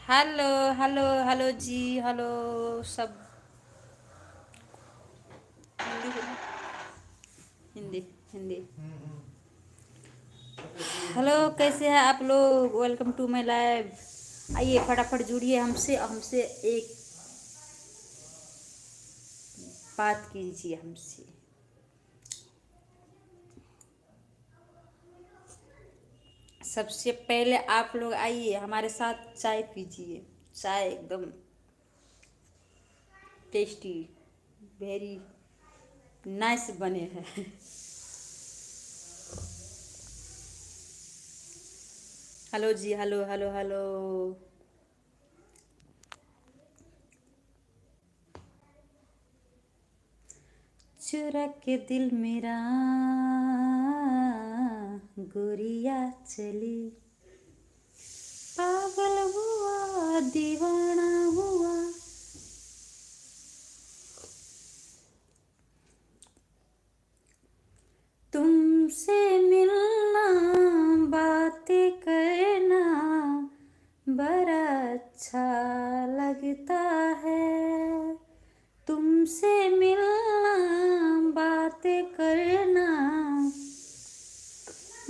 Hello hello hello जी। Hello सब। हिंदी बोलो। हिंदी हिंदी। हेलो, कैसे हैं आप लोग? Welcome to my live. आइए फटाफट जुड़िए हमसे हमसे एक बात कीजिए हमसे। सबसे पहले आप लोग आइए हमारे साथ चाय पीजिए। चाय एकदम टेस्टी, वेरी नाइस बने हैं। हेलो जी। Hello hello hello. चुरा के दिल मेरा गोरिया चली, पागल हुआ दीवाना हुआ। तुमसे मिलना, बातें करना बड़ा अच्छा लगता है। तुमसे मिलना, बातें करना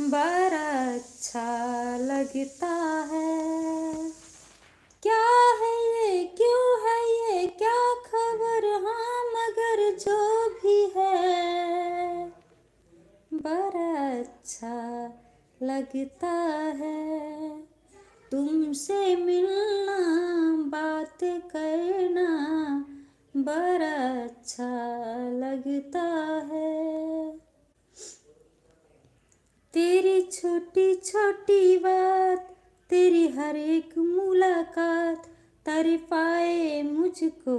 बड़ा अच्छा लगता है। क्या है ये, क्यों है ये, क्या खबर? हाँ मगर जो भी है बड़ा अच्छा लगता है। तुमसे मिलना, बात करना बड़ा अच्छा लगता है। तेरी छोटी छोटी बात, तेरी हर एक मुलाकात तड़पाए मुझको।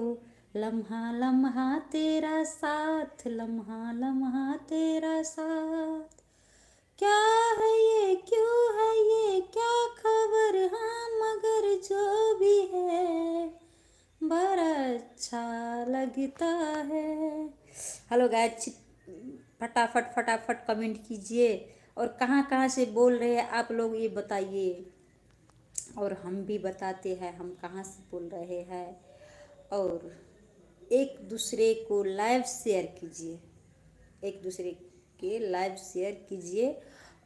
लम्हा लम्हा तेरा साथ, लम्हा लम्हा तेरा साथ। क्या है ये, क्यों है ये, क्या खबर? हाँ मगर जो भी है बड़ा अच्छा लगता है। हेलो गाइस, फटाफट फटाफट कमेंट कीजिए। और कहाँ कहाँ से बोल रहे हैं आप लोग ये बताइए, और हम भी बताते हैं हम कहाँ से बोल रहे हैं। और एक दूसरे को लाइव शेयर कीजिए, एक दूसरे के लाइव शेयर कीजिए।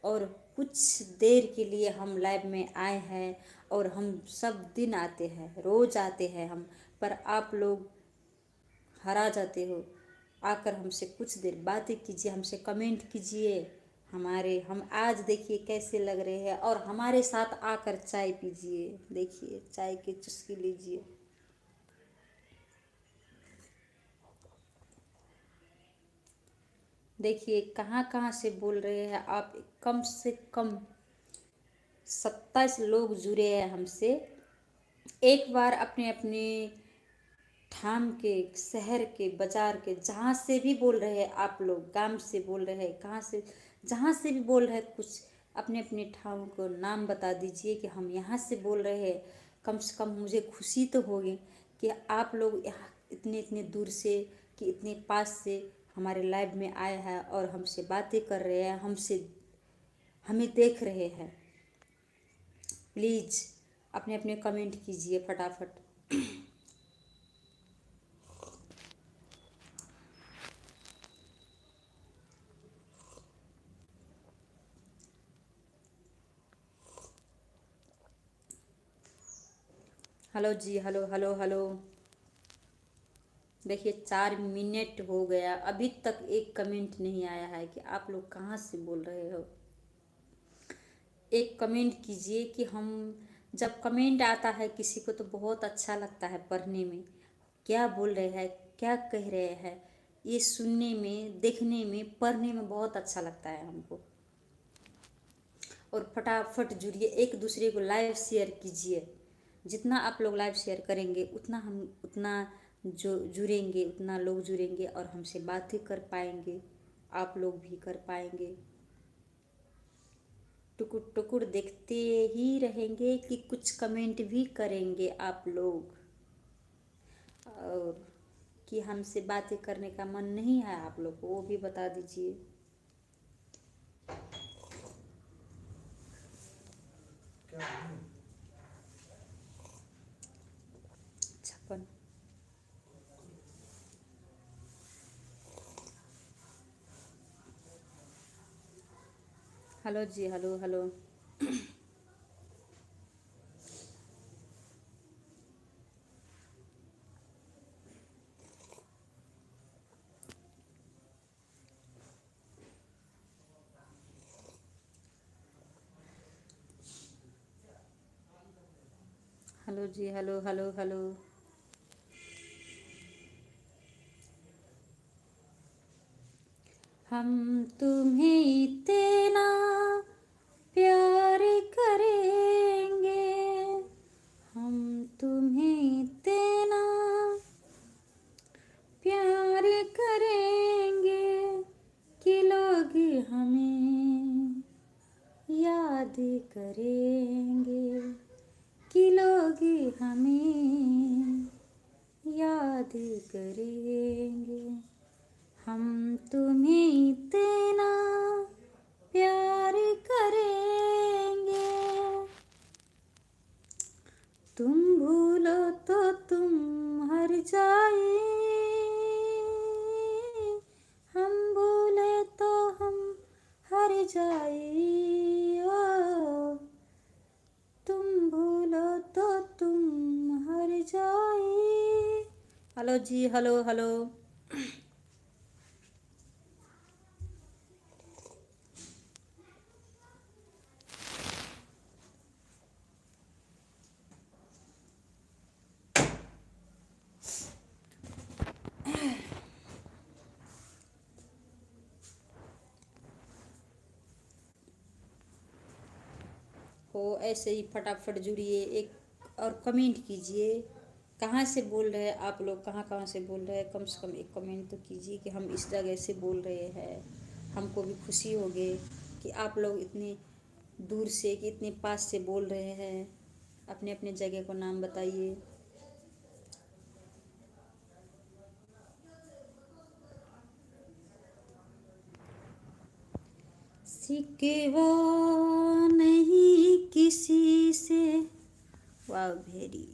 और कुछ देर के लिए हम लाइव में आए हैं, और हम सब दिन आते हैं, रोज़ आते हैं हम, पर आप लोग हरा जाते हो। आकर हमसे कुछ देर बातें कीजिए, हमसे कमेंट कीजिए। हम आज देखिए कैसे लग रहे हैं, और हमारे साथ आकर चाय पीजिए। देखिए चाय की चुस्की लीजिए। देखिए कहाँ कहाँ से बोल रहे हैं आप। कम से कम 27 लोग जुड़े हैं हमसे। एक बार अपने अपने ठाम के, शहर के, बाजार के, जहाँ से भी बोल रहे हैं आप लोग, गांव से बोल रहे हैं, कहाँ से, जहाँ से भी बोल रहे हैं, कुछ अपने अपने ठाम को नाम बता दीजिए कि हम यहाँ से बोल रहे हैं। कम से कम मुझे खुशी तो होगी कि आप लोग यहाँ इतने इतने दूर से, कि इतने पास से हमारे लाइव में आए हैं और हमसे बातें कर रहे हैं, हमसे हमें देख रहे हैं। प्लीज़ अपने अपने कमेंट कीजिए फटाफट। हेलो जी। Hello hello hello. देखिए 4 मिनट हो गया, अभी तक एक कमेंट नहीं आया है कि आप लोग कहाँ से बोल रहे हो। एक कमेंट कीजिए कि हम, जब कमेंट आता है किसी को तो बहुत अच्छा लगता है पढ़ने में। क्या बोल रहे हैं, क्या कह रहे हैं, ये सुनने में, देखने में, पढ़ने में बहुत अच्छा लगता है हमको। और फटाफट जुड़िए, एक दूसरे को लाइव शेयर कीजिए। जितना आप लोग लाइव शेयर करेंगे उतना हम, उतना जो जुड़ेंगे, उतना लोग जुड़ेंगे और हमसे बातें कर पाएंगे, आप लोग भी कर पाएंगे। टुकुर टुकुर देखते ही रहेंगे कि कुछ कमेंट भी करेंगे आप लोग। और कि हमसे बातें करने का मन नहीं है आप लोग को, वो भी बता दीजिए। अपन। हेलो जी, हेलो हेलो। हेलो जी, हेलो हेलो हेलो। हम तुम्हें इतना प्यार करेंगे, हम तुम्हें इतना प्यार करेंगे कि लोग हमें याद करेंगे, कि लोग हमें याद करेंगे। हम तुम्हें इतना प्यार करेंगे, तुम भूलो तो तुम हर जाए, हम भूले तो हम हर जाए। ओ, तुम भूलो तो तुम हर जाए। हेलो जी, हेलो हेलो। हो ऐसे ही फटाफट जुड़िए, एक और कमेंट कीजिए। कहाँ से बोल रहे हैं आप लोग, कहाँ कहाँ से बोल रहे हैं, कम से कम एक कमेंट तो कीजिए कि हम इस जगह से बोल रहे हैं। हमको भी खुशी होगी कि आप लोग इतने दूर से कि इतने पास से बोल रहे हैं। अपने अपने जगह को नाम बताइए। सिकवा नहीं किसी से, वाह वेरी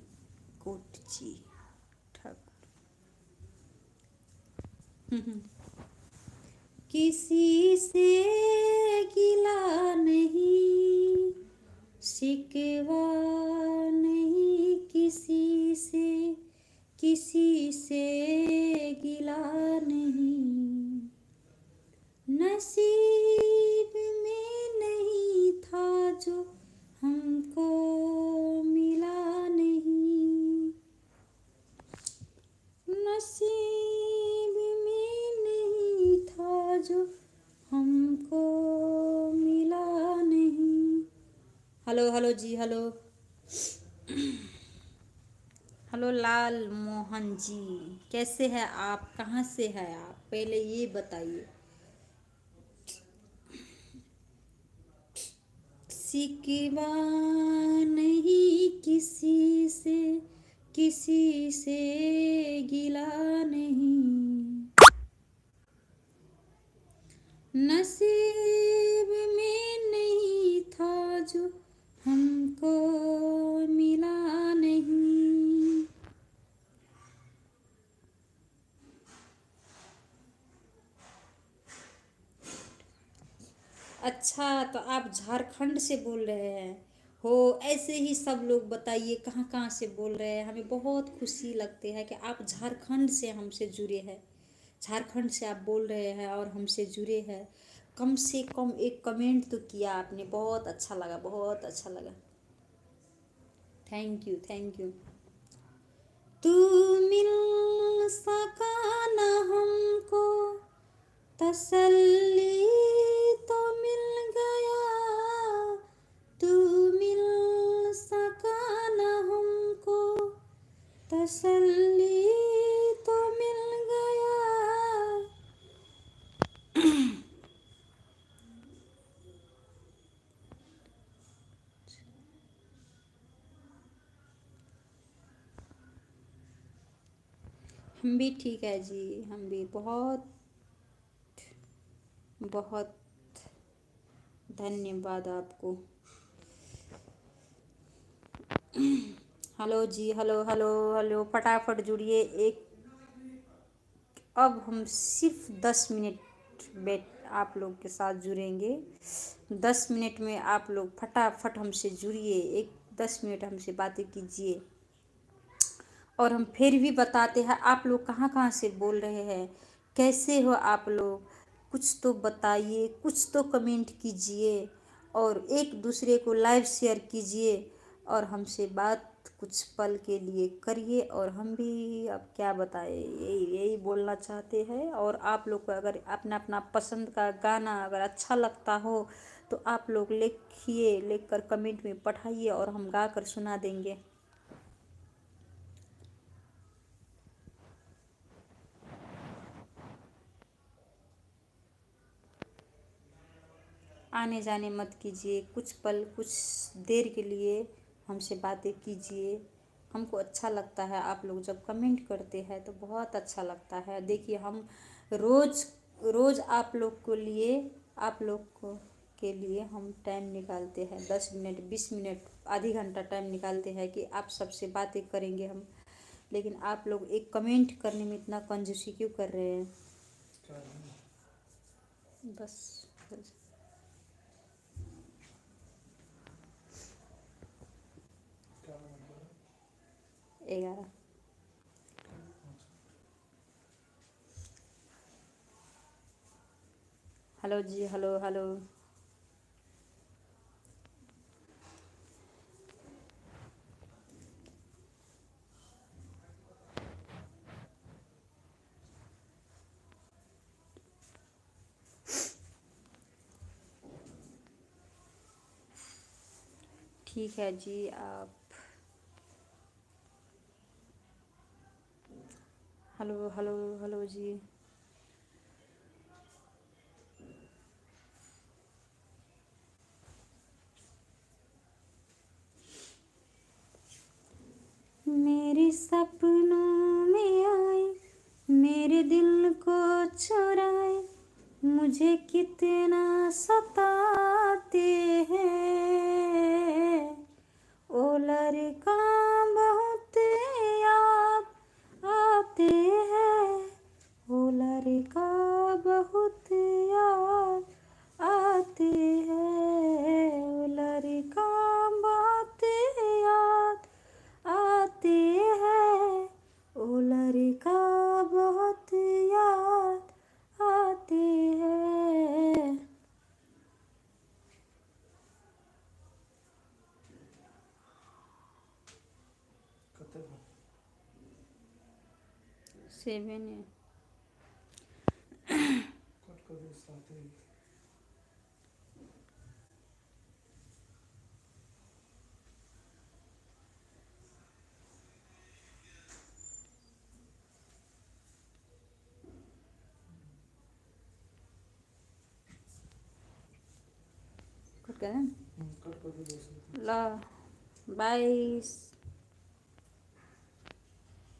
गुड जी ठाकुर। किसी से गिला नहीं, शिकवा नहीं किसी से, किसी से गिला नहीं। नसीब में नहीं था जो हमको मिला नहीं, नसीब में नहीं था जो हमको मिला नहीं। हेलो हेलो जी, हेलो हेलो लाल मोहन जी, कैसे हैं आप, कहाँ से हैं आप, पहले ये बताइए। सिकवा नहीं किसी से, किसी से गिला नहीं। नसीब में नहीं था जो हमको मिला नहीं। अच्छा, तो आप झारखंड से बोल रहे हैं हो। ऐसे ही सब लोग बताइए कहाँ कहाँ से बोल रहे हैं, हमें बहुत खुशी लगती है कि आप झारखंड से हमसे जुड़े हैं। झारखंड से आप बोल रहे हैं और हमसे जुड़े हैं। कम से कम एक कमेंट तो किया आपने, बहुत अच्छा लगा, बहुत अच्छा लगा। Thank you, thank you. तू मिल सका न हमको तसल्ली तो मिल गया, तू मिल सका न हमको तसल्ली तो मिल गया। हम भी ठीक है जी, हम भी बहुत बहुत धन्यवाद आपको। हेलो जी, हेलो हेलो हेलो, फटाफट जुड़िए। एक अब हम सिर्फ 10 मिनट बैठ आप लोग के साथ जुड़ेंगे। 10 मिनट में आप लोग फटाफट हमसे जुड़िए, एक 10 मिनट हमसे बातें कीजिए। और हम फिर भी बताते हैं, आप लोग कहाँ कहाँ से बोल रहे हैं, कैसे हो आप लोग, कुछ तो बताइए, कुछ तो कमेंट कीजिए और एक दूसरे को लाइव शेयर कीजिए और हमसे बात कुछ पल के लिए करिए। और हम भी अब क्या बताएं, यही यही बोलना चाहते हैं। और आप लोग को अगर अपना अपना पसंद का गाना अगर अच्छा लगता हो तो आप लोग लिखिए, लिखकर कमेंट में पठाइए और हम गा कर सुना देंगे। आने जाने मत कीजिए, कुछ पल कुछ देर के लिए हमसे बातें कीजिए। हमको अच्छा लगता है, आप लोग जब कमेंट करते हैं तो बहुत अच्छा लगता है। देखिए हम रोज़ रोज़ आप लोग को लिए, आप लोग को के लिए हम टाइम निकालते हैं, 10 मिनट 20 मिनट आधी घंटा टाइम निकालते हैं कि आप सबसे बातें करेंगे हम। लेकिन आप लोग एक कमेंट करने में इतना कंजूसी क्यों कर रहे हैं? बस 11। हेलो जी, हेलो हेलो। ठीक है जी, आप हेलो हेलो हेलो जी। मेरे सपनों में आए, मेरे दिल को चुराए, मुझे कितना सताते हैं। ओ लड़का बहुत याद आते हैं, ओ लड़का बहुत याद आते हैं, ओ लड़का बहुत याद आते हैं, ओ लड़का बहुत याद आते हैं। 7 है। कट करें ला 22।